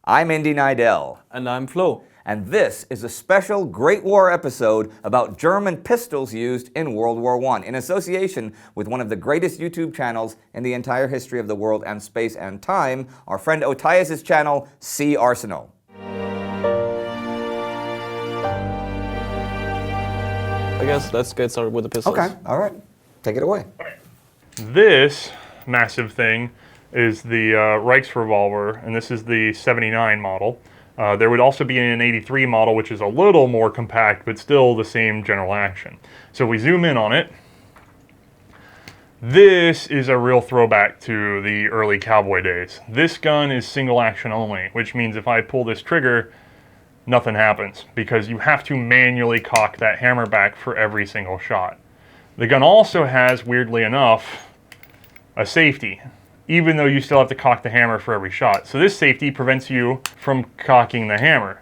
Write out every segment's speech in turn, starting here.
I'm Indy Nidell. And I'm Flo. And this is a special Great War episode about German pistols used in World War I, in association with one of the greatest YouTube channels in the entire history of the world and space and time, our friend Othais' channel, C&Rsenal. I guess let's get started with the pistols. Okay, all right. Take it away. This massive thing is the Reichsrevolver, and this is the 79 model. There would also be an 83 model, which is a little more compact, but still the same general action. So if we zoom in on it, this is a real throwback to the early cowboy days. This gun is single action only, which means if I pull this trigger, nothing happens, because you have to manually cock that hammer back for every single shot. The gun also has, weirdly enough, a safety, even though you still have to cock the hammer for every shot. So this safety prevents you from cocking the hammer.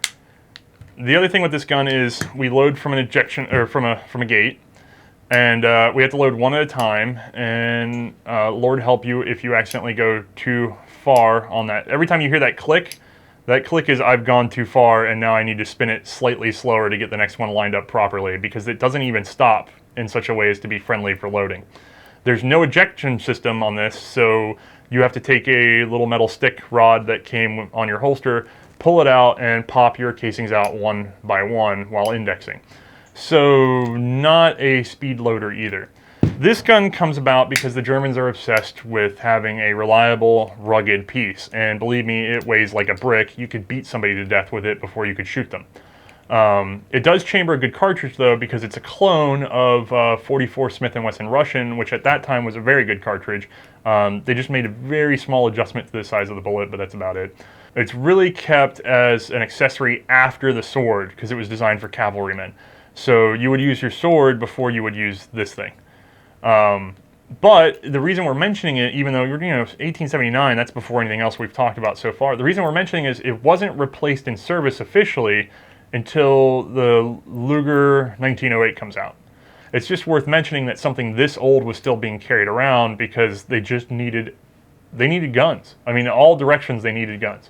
The other thing with this gun is we load from an ejection, or from a gate, and we have to load one at a time, and Lord help you if you accidentally go too far on that. Every time you hear that click is I've gone too far and now I need to spin it slightly slower to get the next one lined up properly, because it doesn't even stop in such a way as to be friendly for loading. There's no ejection system on this, so you have to take a little metal stick rod that came on your holster, pull it out, and pop your casings out one by one while indexing. So not a speed loader either. This gun comes about because the Germans are obsessed with having a reliable, rugged piece. And believe me, it weighs like a brick. You could beat somebody to death with it before you could shoot them. It does chamber a good cartridge though, because it's a clone of 44 Smith & Wesson Russian, which at that time was a very good cartridge. They just made a very small adjustment to the size of the bullet, but that's about it. It's really kept as an accessory after the sword, because it was designed for cavalrymen. So you would use your sword before you would use this thing. But the reason we're mentioning it, even though you're, 1879, that's before anything else we've talked about so far. The reason we're mentioning is it wasn't replaced in service officially until the Luger 1908 comes out. It's just worth mentioning that something this old was still being carried around because they needed guns. I mean, in all directions they needed guns.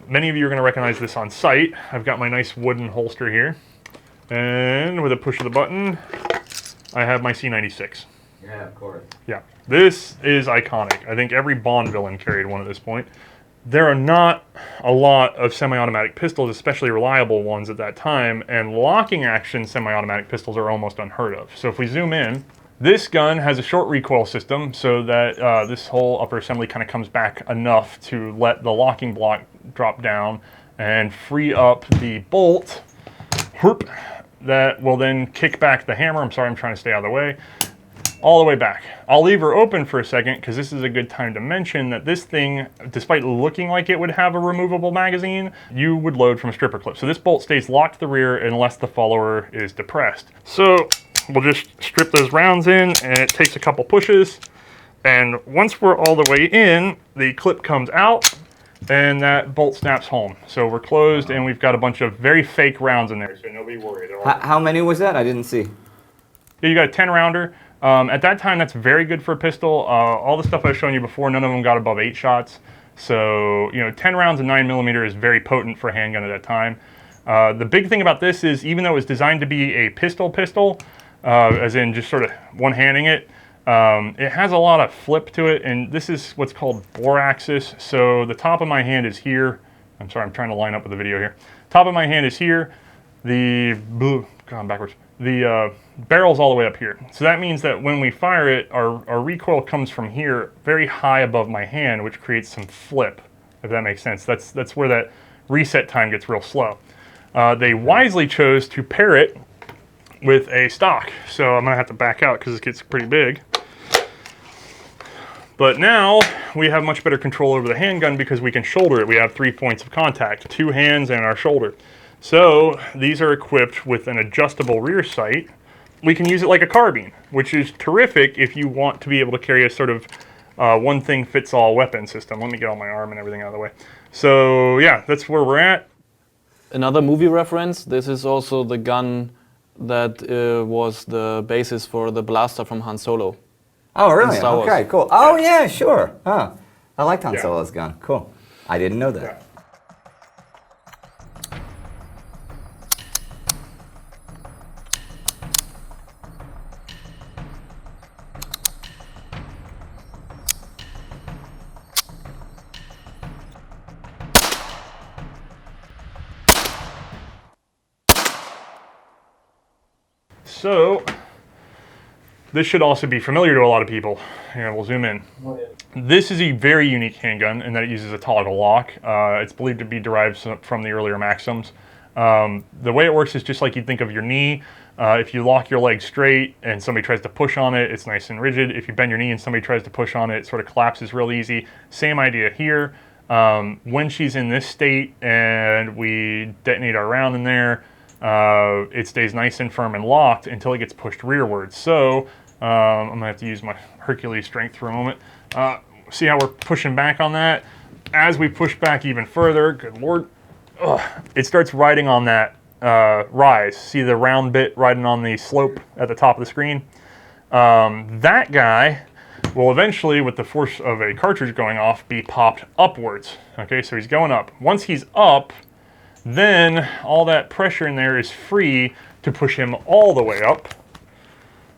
Many of you are going to recognize this on sight. I've got my nice wooden holster here. And with a push of the button, I have my C96. Yeah, of course. Yeah, this is iconic. I think every Bond villain carried one at this point. There are not a lot of semi-automatic pistols, especially reliable ones at that time, and locking action semi-automatic pistols are almost unheard of. So if we zoom in, this gun has a short recoil system so that this whole upper assembly kind of comes back enough to let the locking block drop down and free up the bolt that will then kick back the hammer. I'm sorry, I'm trying to stay out of the way. All the way back. I'll leave her open for a second because this is a good time to mention that this thing, despite looking like it would have a removable magazine, you would load from a stripper clip. So this bolt stays locked to the rear unless the follower is depressed. So we'll just strip those rounds in, and it takes a couple pushes. And once we're all the way in, the clip comes out, and that bolt snaps home. So we're closed, and we've got a bunch of very fake rounds in there, so nobody worried. How many was that? I didn't see. Yeah, you got a 10 rounder. At that time, that's very good for a pistol. All the stuff I've shown you before, none of them got above 8 shots. So, 10 rounds of 9mm is very potent for a handgun at that time. The big thing about this is, even though it was designed to be a pistol, as in just sort of one-handing it, it has a lot of flip to it, and this is what's called bore axis. So the top of my hand is here. I'm sorry, I'm trying to line up with the video here. Top of my hand is here. Gone backwards. The barrel's all the way up here. So that means that when we fire it, our recoil comes from here very high above my hand, which creates some flip, if that makes sense. That's where that reset time gets real slow. They wisely chose to pair it with a stock. So I'm gonna have to back out because it gets pretty big. But now we have much better control over the handgun because we can shoulder it. We have 3 points of contact, 2 hands and our shoulder. So these are equipped with an adjustable rear sight. We can use it like a carbine, which is terrific if you want to be able to carry a sort of one-thing-fits-all weapon system. Let me get all my arm and everything out of the way. So yeah, that's where we're at. Another movie reference, this is also the gun that was the basis for the blaster from Han Solo. Oh, really? Star Wars. Okay, cool. Oh, yeah, sure. Huh. I liked Han Yeah. Solo's gun. Cool. I didn't know that. So this should also be familiar to a lot of people. Here, we'll zoom in. This is a very unique handgun in that it uses a toggle lock. It's believed to be derived from the earlier Maxims. The way it works is just like you'd think of your knee. If you lock your leg straight and somebody tries to push on it, it's nice and rigid. If you bend your knee and somebody tries to push on it, it sort of collapses real easy. Same idea here. When she's in this state and we detonate our round in there, it stays nice and firm and locked until it gets pushed rearwards. So I'm gonna have to use my Hercules strength for a moment. See how we're pushing back on that? As we push back even further, good Lord, it starts riding on that rise. See the round bit riding on the slope at the top of the screen? That guy will eventually, with the force of a cartridge going off, be popped upwards. Okay, so he's going up. Once he's up, then all that pressure in there is free to push him all the way up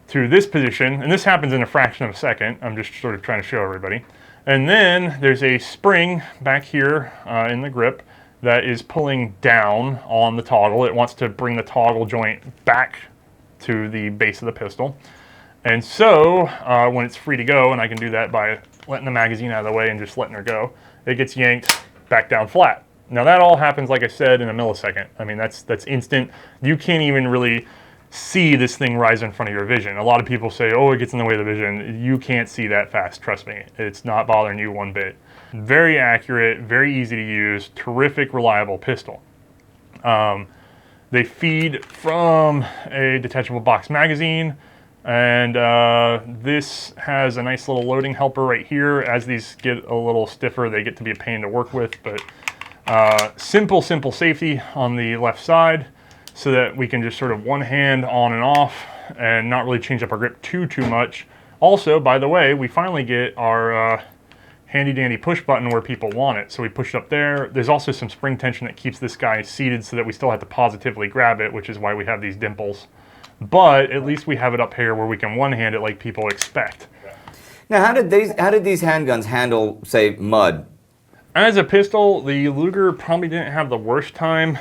to this position, and this happens in a fraction of a second. I'm just sort of trying to show everybody. And then there's a spring back here in the grip that is pulling down on the toggle. It wants to bring the toggle joint back to the base of the pistol. And so when it's free to go, and I can do that by letting the magazine out of the way and just letting her go, it gets yanked back down flat. Now that all happens, like I said, in a millisecond. I mean, that's instant. You can't even really see this thing rise in front of your vision. A lot of people say, oh, it gets in the way of the vision. You can't see that fast, trust me. It's not bothering you one bit. Very accurate, very easy to use, terrific, reliable pistol. They feed from a detachable box magazine, and this has a nice little loading helper right here. As these get a little stiffer, they get to be a pain to work with, but simple safety on the left side so that we can just sort of one hand on and off and not really change up our grip too much. Also, by the way, we finally get our handy dandy push button where people want it. So we push it up there. There's also some spring tension that keeps this guy seated so that we still have to positively grab it, which is why we have these dimples. But at least we have it up here where we can one-hand it like people expect. Now, how did these handguns handle, say, mud? As a pistol, the Luger probably didn't have the worst time.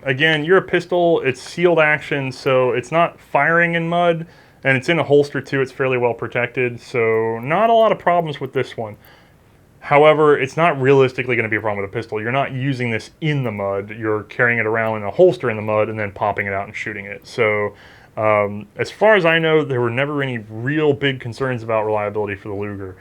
Again, you're a pistol, it's sealed action, so it's not firing in mud, and it's in a holster too, it's fairly well protected, so not a lot of problems with this one. However, it's not realistically going to be a problem with a pistol. You're not using this in the mud, you're carrying it around in a holster in the mud and then popping it out and shooting it. So, as far as I know, there were never any real big concerns about reliability for the Luger.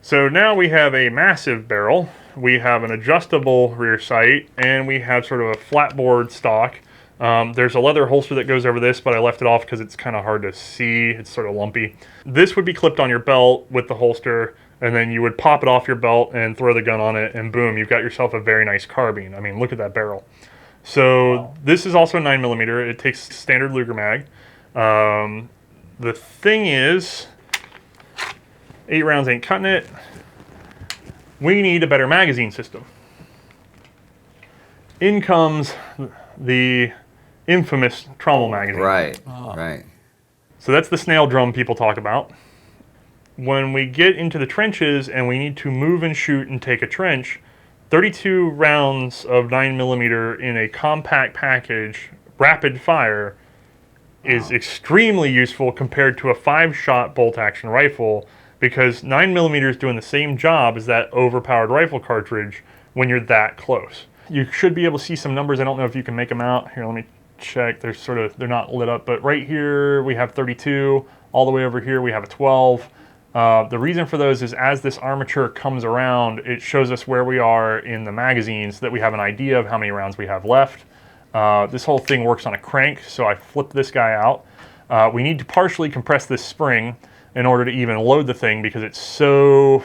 So now we have a massive barrel, we have an adjustable rear sight, and we have sort of a flatboard stock. There's a leather holster that goes over this, but I left it off because it's kind of hard to see. It's sort of lumpy. This would be clipped on your belt with the holster, and then you would pop it off your belt and throw the gun on it, and boom, you've got yourself a very nice carbine. I mean, look at that barrel. So this is also 9mm. It takes standard Luger mag. The thing is, 8 rounds ain't cutting it. We need a better magazine system. In comes the infamous Trommelmagazin. Right, right. So that's the snail drum people talk about. When we get into the trenches and we need to move and shoot and take a trench, 32 rounds of 9mm in a compact package, rapid fire, is extremely useful compared to a 5-shot bolt-action rifle because 9mm is doing the same job as that overpowered rifle cartridge when you're that close. You should be able to see some numbers. I don't know if you can make them out. Here, let me check. They're not lit up, but right here we have 32. All the way over here we have a 12. The reason for those is as this armature comes around, it shows us where we are in the magazine so that we have an idea of how many rounds we have left. This whole thing works on a crank, so I flip this guy out. We need to partially compress this spring in order to even load the thing because it's so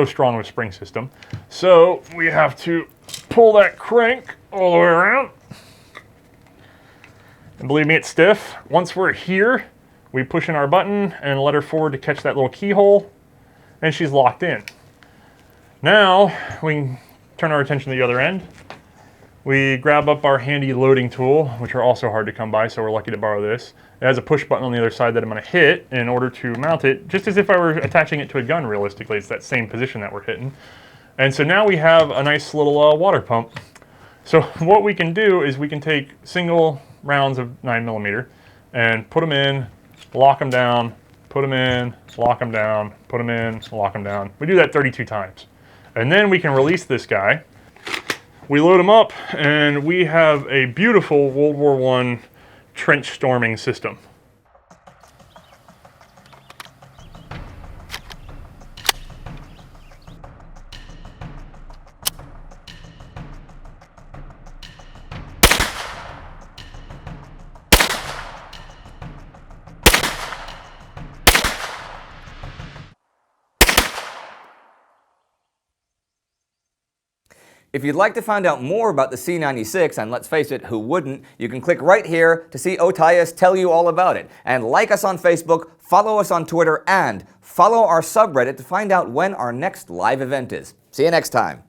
strong of a spring system. So we have to pull that crank all the way around. And believe me, it's stiff. Once we're here, we push in our button and let her forward to catch that little keyhole, and she's locked in. Now we can turn our attention to the other end. We grab up our handy loading tool, which are also hard to come by, so we're lucky to borrow this. It has a push button on the other side that I'm going to hit in order to mount it, just as if I were attaching it to a gun realistically. It's that same position that we're hitting. And so now we have a nice little water pump. So what we can do is we can take single rounds of 9mm and put them in, lock them down, put them in, lock them down, put them in, lock them down. We do that 32 times. And then we can release this guy. We load them up, and we have a beautiful World War I trench storming system. If you'd like to find out more about the C96, and let's face it, who wouldn't, you can click right here to see Othais tell you all about it. And like us on Facebook, follow us on Twitter, and follow our subreddit to find out when our next live event is. See you next time.